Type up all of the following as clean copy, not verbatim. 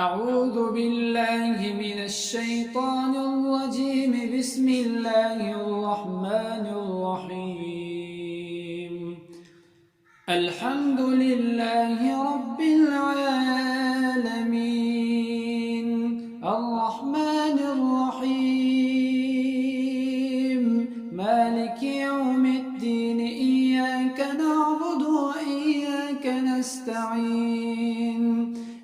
أعوذ بالله من الشيطان الرجيم. بسم الله الرحمن الرحيم. الحمد لله رب العالمين، الرحمن الرحيم، مالك يوم الدين. إياك نعبد وإياك نستعين.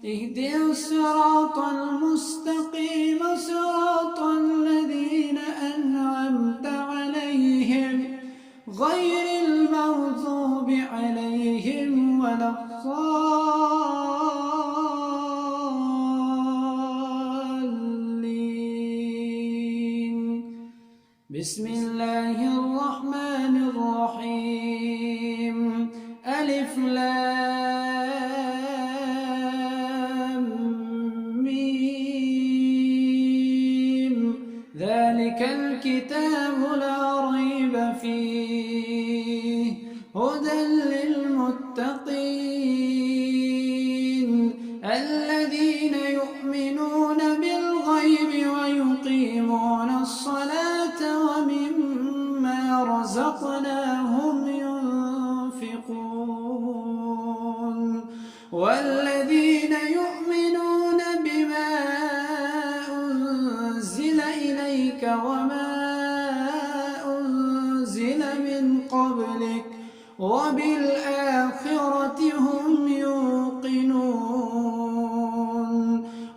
اهدنا الصراط المستقيم، صراط الذين أنعمت عليهم غير المغضوب عليهم ولا الضالين. بسم الله الرحمن الرحيم. ألف لام ميم. ذلك الكتاب لا ريب فيه، هدى للمتقين الذين يؤمنون بالغيب ويقيمون الصلاة ومما رزقناهم ينفقون، والذين يؤمنون بما أنزل إليك وما أنزل من قبلك وبالآخرة هم يوقنون.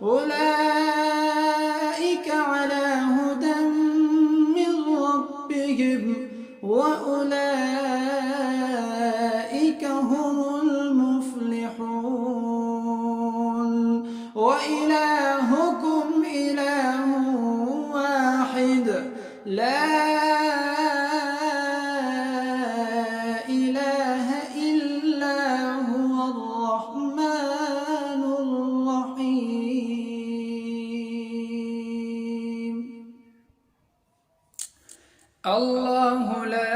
أولئك على هدى من ربهم وأولئك هم المفلحون. وإلهكم إله واحد، لا إله إلا هو الرحمن الرحيم. الله لا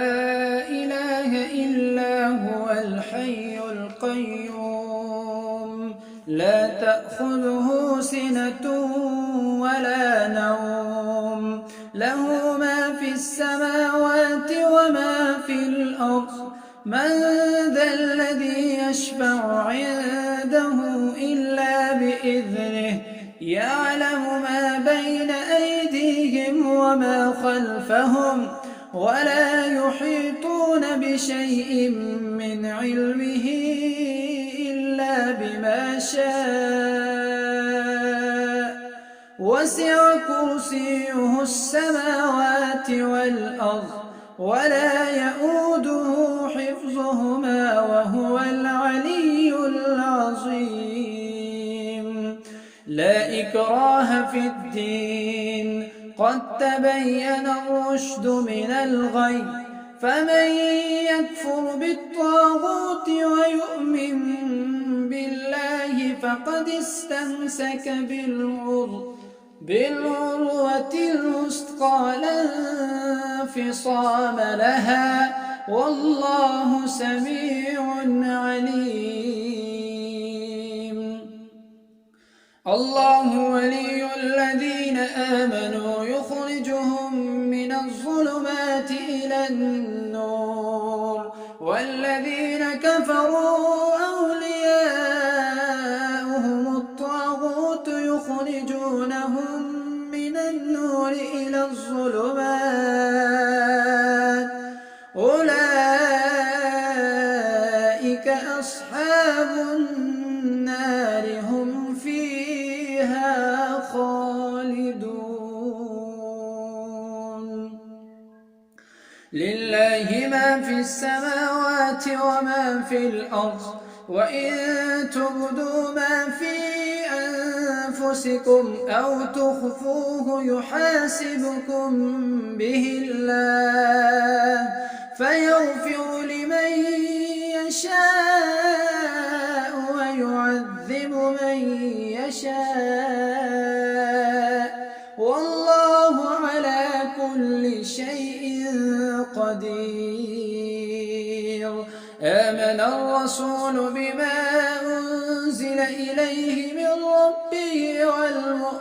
إله إلا هو الحي القيوم، لا تأخذه سنة ولا نوم، له ما في السماوات وما في الأرض. من ذا الذي يشفع عنده إلا بإذنه، يعلم ما بين أيديهم وما خلفهم، ولا يحيطون بشيء من علمه إلا بما شاء. وسع كرسيه السماوات والأرض، ولا يؤوده حفظهما، وهو العلي العظيم. لا إكراه في الدين، قد تبين الرشد من الغي. فمن يكفر بالطاغوت ويؤمن بالله فقد استمسك بالعروة الوثقى لا انفصام لها، والله سميع عليم. الله ولي الذين آمنوا يخرجهم من الظلمات إلى النور، والذين كفروا أولياؤهم الطاغوت يخرجونهم من النور إلى الظلمات. أولئك أصحاب النار، هم فيها خالدون. لله ما في السماوات وما في الأرض، وإن تبدوا ما في أنفسكم أو تخفوه يحاسبكم به الله، فيغفر لمن يشاء ويعذب من يشاء، والله على كل شيء قدير. آمن الرسول بما أنزل إليه من ربه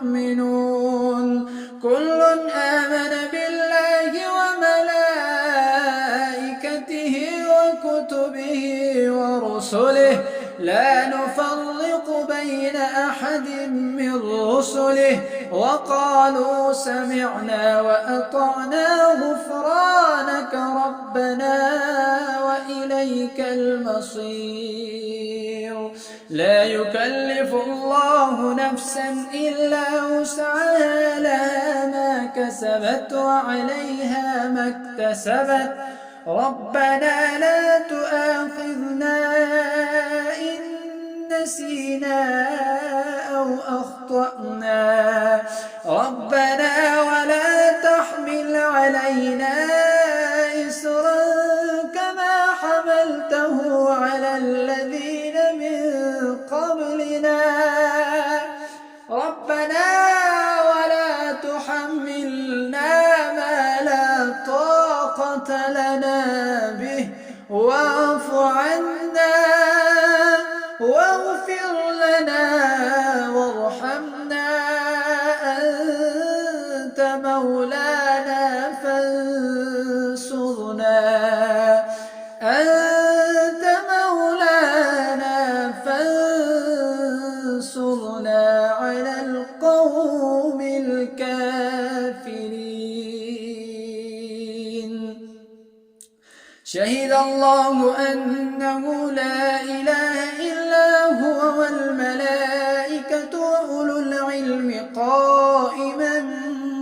المؤمنون كل آمن بالله وملائكته وكتبه ورسله لا نفرق بين أحد من رسله وقالوا سمعنا وأطعنا غفرانك ربنا وإليك المصير لا يكلف الله نفسا إلا وسعها لها ما كسبت وعليها ما اكتسبت ربنا لا تؤاخذنا إن نسينا أو أخطأنا ربنا ولا تحمل علينا إصرا كما حملته على الذين من قبلنا ربنا ولا تحملنا ما لا طاقة لنا به واعف عنا واغفر لنا وارحمنا أنت مولانا فانصرنا على القوم الكافرين شهد الله أنه لا إله إلا هو والملائكة وأولو العلم قائما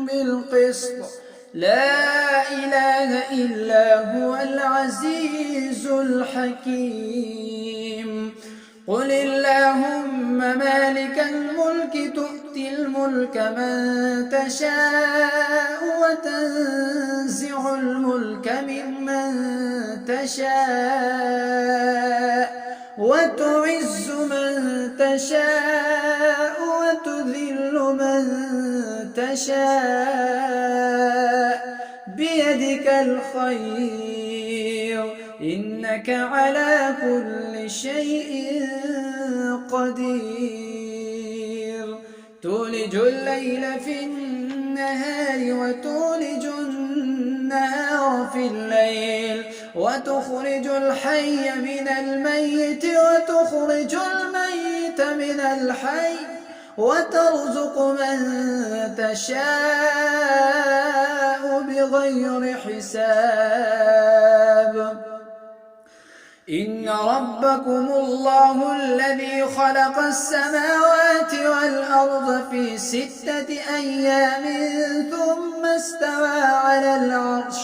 بالقسط لا إله إلا هو العزيز الحكيم قل اللهم مالك الملك تؤتي الملك من تشاء وتنزع الملك ممن تشاء وتعز من تشاء وتذل من تشاء بيدك الخير إنك على كل شيء قدير تولج الليل في النهار وتولج النهار في الليل وتخرج الحي من الميت وتخرج الميت من الحي وترزق من تشاء بغير حساب إن ربكم الله الذي خلق السماوات والأرض في 6 أيام ثم استوى على العرش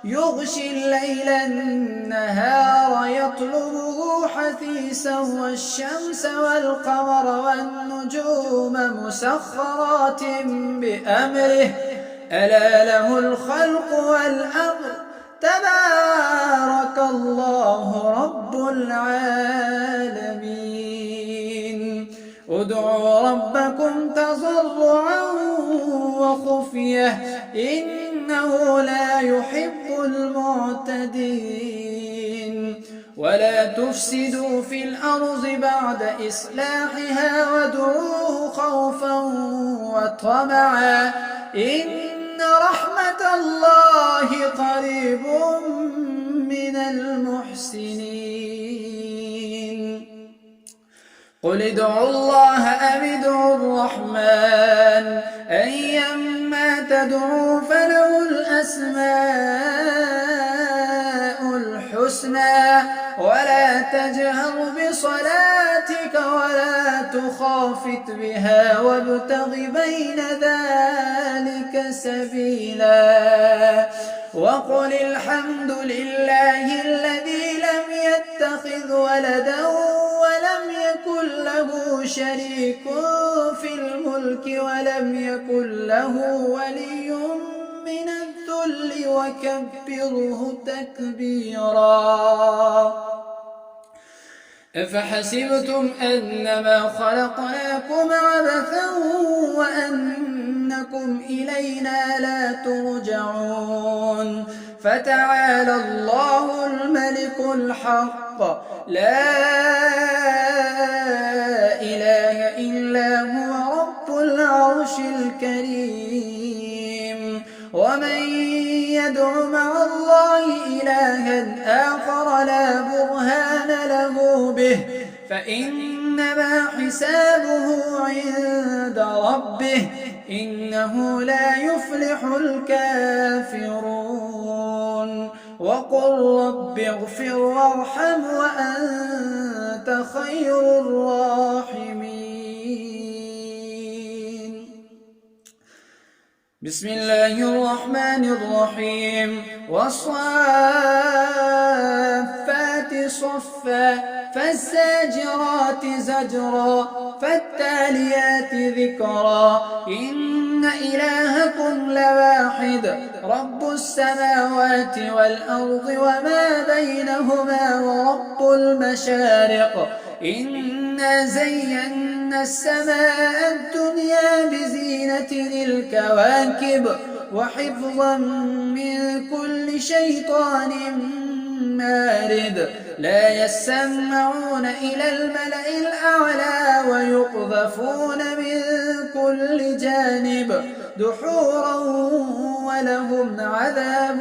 يغشي الليل النهار يطلبه حثيثا والشمس والقمر والنجوم مسخرات بأمره ألا له الخلق والأمر تبارك الله رب العالمين ادعوا ربكم تضرعا وخفية إنه لا يحب المعتدين ولا تفسدوا في الأرض بعد إصلاحها وادعوه خوفا وطمعا إن رحمة الله قريب من المحسنين قل ادعوا الله أم ادعوا الرحمن أيما تدعوا فله الأسماء الحسنى ولا تجهر بصلاتك ولا تخافت بها وابتغ بين ذلك سبيلا وقل الحمد لله الذي لم يتخذ ولدا ولم يكن له شريك في الملك ولم يكن له ولي من الذل وكبره تكبيرا أفحسبتم أنما خلقناكم عبثا وأنكم إلينا لا ترجعون فتعالى الله الملك الحق لا إله إلا هو رب رب العرش الكريم. ومن يدع مع الله إلها آخر لا برهان له به فإنما حسابه عند ربه إنه لا يفلح الكافرون. وقل رب اغفر وارحم وأنت خير الراحمين. بسم الله الرحمن الرحيم. والصافات صفا فالزاجرات زجرا فالتاليات ذكرا إن إلهكم لواحد رب السماوات والأرض وما بينهما ورب المشارق إنا زينا السماء الدنيا بزينة الكواكب وحفظا من كل شيطان مارد لا يسمعون إلى الملأ الأعلى ويقذفون من كل جانب دحورا ولهم عذاب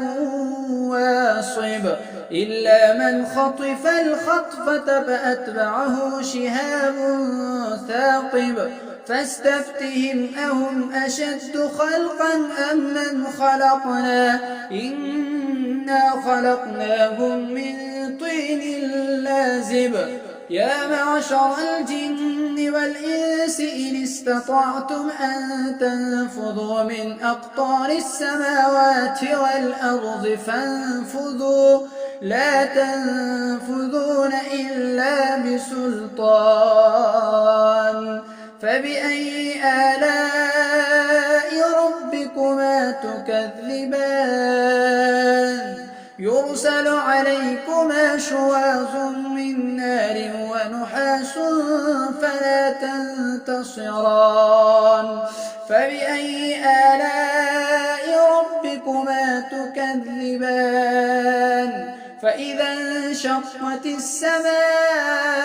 واصب إلا من خطف الخطفة فأتبعه شهاب ثاقب فاستفتهم أهم أشد خلقا أم من خلقنا إنا خلقناهم من طين لازب يا معشر الجن والإنس إن استطعتم أن تنفذوا من أقطار السماوات والأرض فانفذوا لا تنفذون إلا بسلطان فبأي آلاء ربكما تكذبان يرسل عليكما شواظ من نار ونحاس فلا تنتصران فبأي آلاء ربكما تكذبان فإذا انشقت السماء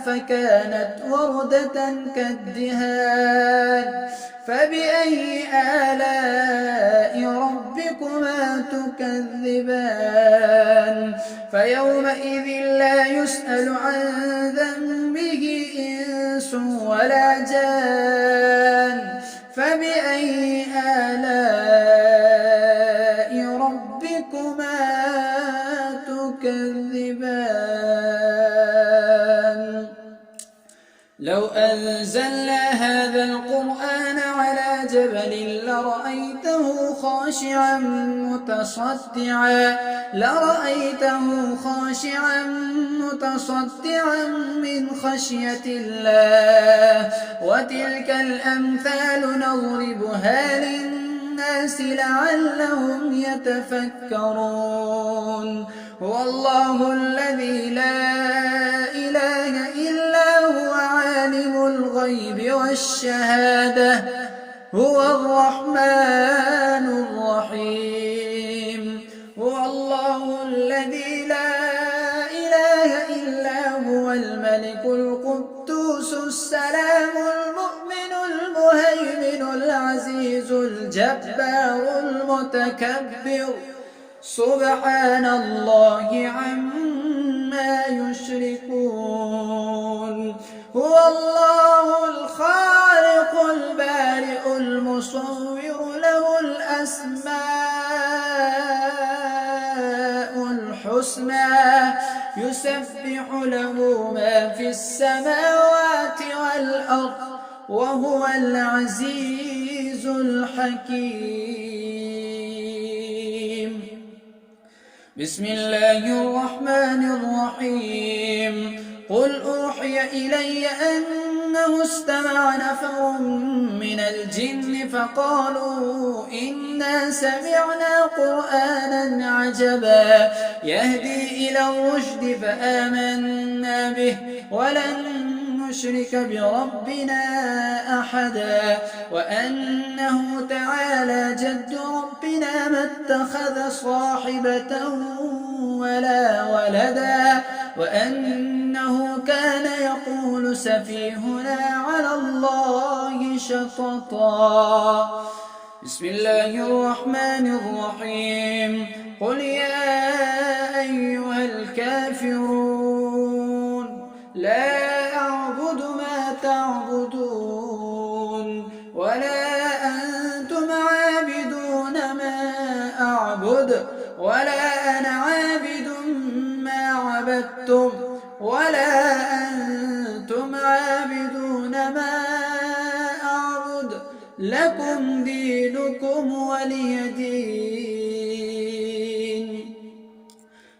فكانت وردة كالدهان فبأي آلاء ربكما تكذبان فيومئذ لا يسأل عن ذنبه إنس ولا جان فبأي آلاء ربكما تكذبان لو أنزلنا هذا القرآن على جبل لرأيته خاشعا متصدعا من خشية الله وتلك الأمثال نضربها للناس لعلهم يتفكرون هو الله الذي لا إله إلا هو عالم الغيب والشهادة هو الرحمن الرحيم هو الله الذي لا إله إلا هو الملك القدوس السلام المؤمن المهيمن العزيز الجبار المتكبر سبحان الله عما يشركون هو الله الخالق البارئ المصور له الأسماء الحسنى يسبح له ما في السماوات والأرض وهو العزيز الحكيم بسم الله الرحمن الرحيم قل أوحي إلي أنه استمع نفر من الجن فقالوا إنا سمعنا قرآنا عجبا يهدي إلى الرشد فآمنا به ولن نشرك بربنا أحدا وأنه تعالى جد ربنا ما اتخذ صاحبة ولا ولدا وأنه إنه كان يقول سفيهنا على الله شططا. بسم الله الرحمن الرحيم. قل يا أيها الكافرون لا أعبد ما تعبدون ولا أنتم عابدون ما أعبد ولا أنا عابد ما عبدتم ولا أنتم عابدون ما أعبد لكم دينكم ولي دين.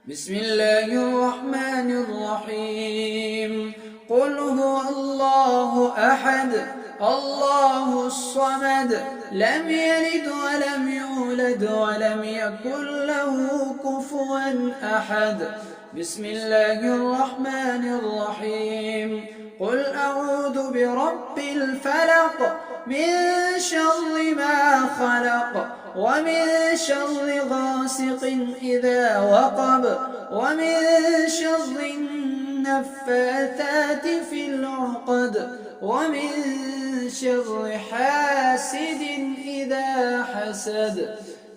بسم الله الرحمن الرحيم. قل هو الله أحد الله الصمد لم يلد ولم يولد ولم يكن له كفوا أحد. بسم الله الرحمن الرحيم. قل أعوذ برب الفلق من شر ما خلق ومن شر غاسق إذا وقب ومن شر النفاثات في العقد ومن شر حاسد إذا حسد.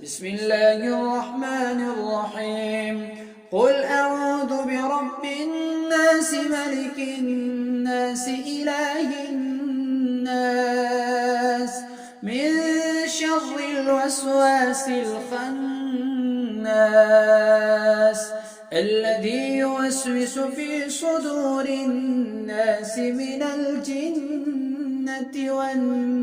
بسم الله الرحمن الرحيم. قل أعوذ برب الناس ملك الناس إله الناس من شر الوسواس الخناس الذي يوسوس في صدور الناس من الجنة والناس.